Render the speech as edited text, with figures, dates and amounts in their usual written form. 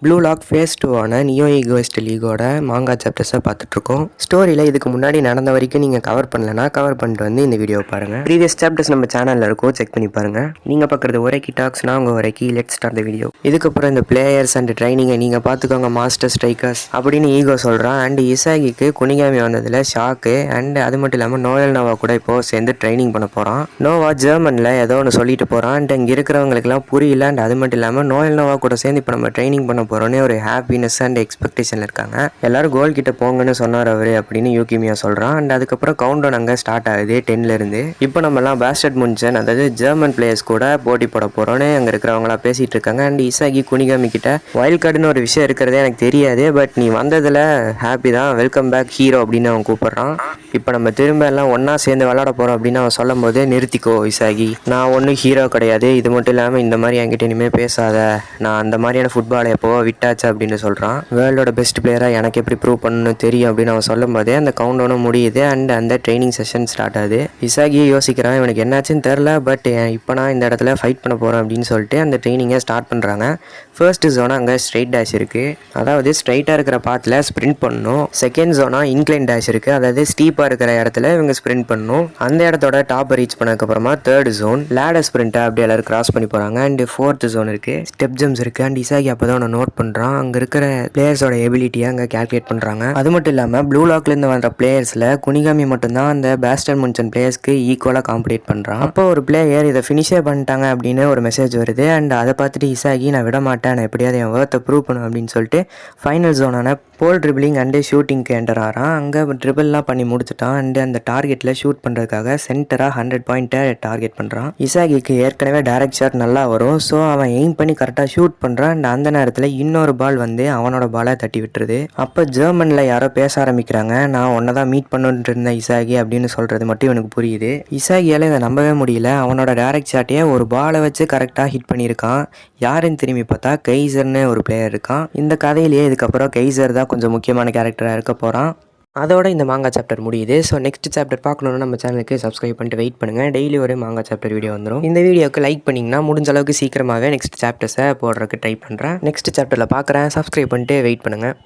Blue lock phase 2 neo egoist லீகோட manga சாப்டர்ஸை பார்த்துட்ருக்கோம். ஸ்டோரியில் இதுக்கு முன்னாடி நடந்த வரைக்கும் நீங்கள் கவர் பண்ணலன்னா கவர் பண்ணிட்டு வந்து இந்த வீடியோ பாருங்கள். ப்ரீவியஸ் சாப்டர்ஸ் நம்ம சேனலில் இருக்கும், செக் பண்ணி பாருங்கள். நீங்கள் பார்க்குறது ஒரேக்கி டாக்ஸ்னா உங்கள் ஒரேக்கி லெட்ஸ் ஸ்டார்ட் த வீடியோ. இதுக்கப்புறம் இந்த பிளேயர்ஸ் அண்ட் ட்ரைனிங்கை நீங்கள் பார்த்துக்கோங்க மாஸ்டர் ஸ்ட்ரைக்கர்ஸ் அப்படின்னு ஈகோ சொல்கிறான். அண்ட் இசாகிக்கு குனிகாமி வந்ததில் ஷாக்கு. அண்ட் அது மட்டும் இல்லாமல் நோயல் நோவா கூட இப்போது சேர்ந்து ட்ரைனிங் பண்ண போகிறான். நோவா ஜெர்மனில் ஏதோ ஒன்று சொல்லிட்டு போகிறான். அண்ட் இங்கே இருக்கிறவங்களுக்குலாம் புரியல. அண்ட் அது மட்டும் இல்லாமல் நோயல் நோவா கூட சேர்ந்து இப்போ நம்ம ட்ரைனிங் பண்ண போகிறோன்னே ஒரு ஹாப்பினஸ் அண்ட் எக்ஸ்பெக்டேஷன் இருக்காங்க. எல்லாரும் கோல் கிட்ட போங்கன்னு சொன்னார் அவர் அப்படின்னு யூகிமியா சொல்கிறான். அண்ட் அதுக்கப்புறம் கவுண்ட் டவுன் அங்கே ஸ்டார்ட் ஆகுது 10ல இருந்து. இப்போ நம்மலாம் பேஸ்டர்ட் முன்சன் அதாவது ஜெர்மன் பிளேயர்ஸ் கூட போட்டி போட போகிறோன்னு அங்கே இருக்கிறவங்களாம் பேசிகிட்டு இருக்காங்க. அண்ட் இசாகி குனிகாமி கிட்ட வைல்ட் கார்டுன்னு ஒரு விஷயம் இருக்கிறதே எனக்கு தெரியாது, பட் நீ வந்ததில் ஹாப்பி தான், வெல்கம் பேக் ஹீரோ அப்படின்னு அவன் கூப்பிட்றான். இப்போ நம்ம திரும்ப எல்லாம் ஒன்றா சேர்ந்து விளாட போகிறோம் அப்படின்னு அவன் சொல்லும் போது, நிறுத்திக்கோ இசாகி, நான் ஒன்றும் ஹீரோ கிடையாது, இது மட்டும் இல்லாமல் இந்த மாதிரி என்கிட்ட இனிமேல் பேசாத, நான் அந்த மாதிரியான ஃபுட்பாலை எப்போ விட்டாச்சு அப்படின்னு சொல்கிறான். வேர்ல்டோட பெஸ்ட் பிளேயராக எனக்கு எப்படி ப்ரூவ் பண்ணணும்னு தெரியும் அப்படின்னு அவன் சொல்லும் போதே அந்த கவுண்ட் டவுனும் முடியுது. அண்ட் அந்த ட்ரைனிங் செஷன் ஸ்டார்ட் ஆகுது. இசாகியை யோசிக்கிறான், இவனுக்கு என்னாச்சுன்னு தெரில, பட் இப்போ நான் இந்த இடத்துல ஃபைட் பண்ண போகிறேன் அப்படின்னு சொல்லிட்டு அந்த ட்ரைனிங்கை ஸ்டார்ட் பண்ணுறாங்க. ஃபர்ஸ்ட் ஜோனா அங்கே ஸ்ட்ரைட் டேஷ் இருக்குது, அதாவது ஸ்ட்ரைட்டாக இருக்கிற பாத்தில் ஸ்ப்ரிண்ட் பண்ணணும். செகண்ட் ஜோனா இன்க்ளைன் டேஷ் இருக்குது, அதாவது ஸ்டீப்பாக இருக்கிற இடத்துல இவங்க ஸ்ப்ரிண்ட் பண்ணணும். அந்த இடத்தோட டாப்பை ரீச் பண்ணதுக்கப்புறமா தேர்ட் ஜோன் லேடர் ஸ்ப்ரிண்ட்டை அப்படி எல்லாரும் கிராஸ் பண்ணி போகிறாங்க. அண்ட் ஃபோர்த் ஜோன் இருக்குது, ஸ்டெப் ஜம்ப்ஸ் இருக்குது. அண்ட் இசாகி அப்போ தான் ஒன்று நோட் பண்ணுறான், அங்கே இருக்கிற பிளேயர்ஸோட எபிலிட்டியை அங்கே கேல்குலேட் பண்ணுறாங்க. அது மட்டும் இல்லாமல் ப்ளூ லாக்லேருந்து வர பிளேயர்ஸில் குனிகாமி மட்டும்தான் அந்த பேஸ்டர் முன்சன் பிளேயர்ஸ்க்கு ஈக்குவலாக காம்படேட் பண்ணுறான். அப்போ ஒரு பிளேயர் இதை ஃபினிஷே பண்ணிட்டாங்க அப்படின்னு ஒரு மெசேஜ் வருது. அண்ட் அதை பார்த்துட்டு இசாகி நான் விட மாட்டேன், நான் எப்படியாவது என் ஒர்த்தை ப்ரூவ் பண்ணும் அப்படின்னு சொல்லிட்டு ஃபைனல் ஜோனான போல் ட்ரிபிளிங் அண்டு ஷூட்டிங்க்கு என்டர் ஆகிறான். அங்கே ட்ரிபிள்லாம் பண்ணி முடிச்சுட்டான். அண்டு அந்த டார்கெட்டில் ஷூட் பண்ணுறதுக்காக சென்டராக 100 பாயிண்ட்டை டார்கெட் பண்ணுறான். இசாகிக்கு ஏற்கனவே டைரக்ட் ஷாட் நல்லா வரும், ஸோ அவன் எய்ம் பண்ணி கரெக்டாக ஷூட் பண்ணுறான். அண்ட் அந்த நேரத்தில் இன்னொரு பால் வந்து அவனோட பாலை தட்டி விட்டுருது. அப்போ ஜெர்மனில் யாரோ பேச ஆரம்பிக்கிறாங்க, நான் ஒன்றை தான் மீட் பண்ணிட்டு இருந்தேன் இசாகி அப்படின்னு சொல்கிறது மட்டும் எனக்கு புரியுது. இசாகியால் இதை நம்பவே முடியல. அவனோட டைரக்ட் ஷாட்டையே ஒரு பாலை வச்சு கரெக்டாக ஹிட் பண்ணியிருக்கான். யாருன்னு திரும்பி பார்த்தா கெய்சர்னு ஒரு பிளேயர் இருக்கான். இந்த கதையிலேயே இதுக்கப்புறம் கெய்சர் தான் கொஞ்சம் முக்கியமான கேரக்டராக இருக்க போகிறான். அதோட இந்த மாங்கா சாப்டர் முடியுது. ஸோ நெக்ஸ்ட் சாப்டர் பார்க்கணுன்னா நம்ம சேனலுக்கு சப்ஸ்கிரைப் பண்ணிட்டு வெயிட் பண்ணுங்கள். டெய்லி ஒரு மாங்கா சாப்டர் வீடியோ வந்துடும். இந்த வீடியோக்கு லைக் பண்ணிங்கன்னா முடிஞ்ச அளவுக்கு சீக்கிரமாகவே நெக்ஸ்ட் சாப்டர்ஸை போடுறதுக்கு ட்ரை பண்ணுறேன். நெக்ஸ்ட் சாப்டரில் பார்க்குறேன். சப்ஸ்கிரைப் பண்ணிட்டு வெயிட் பண்ணுங்கள்.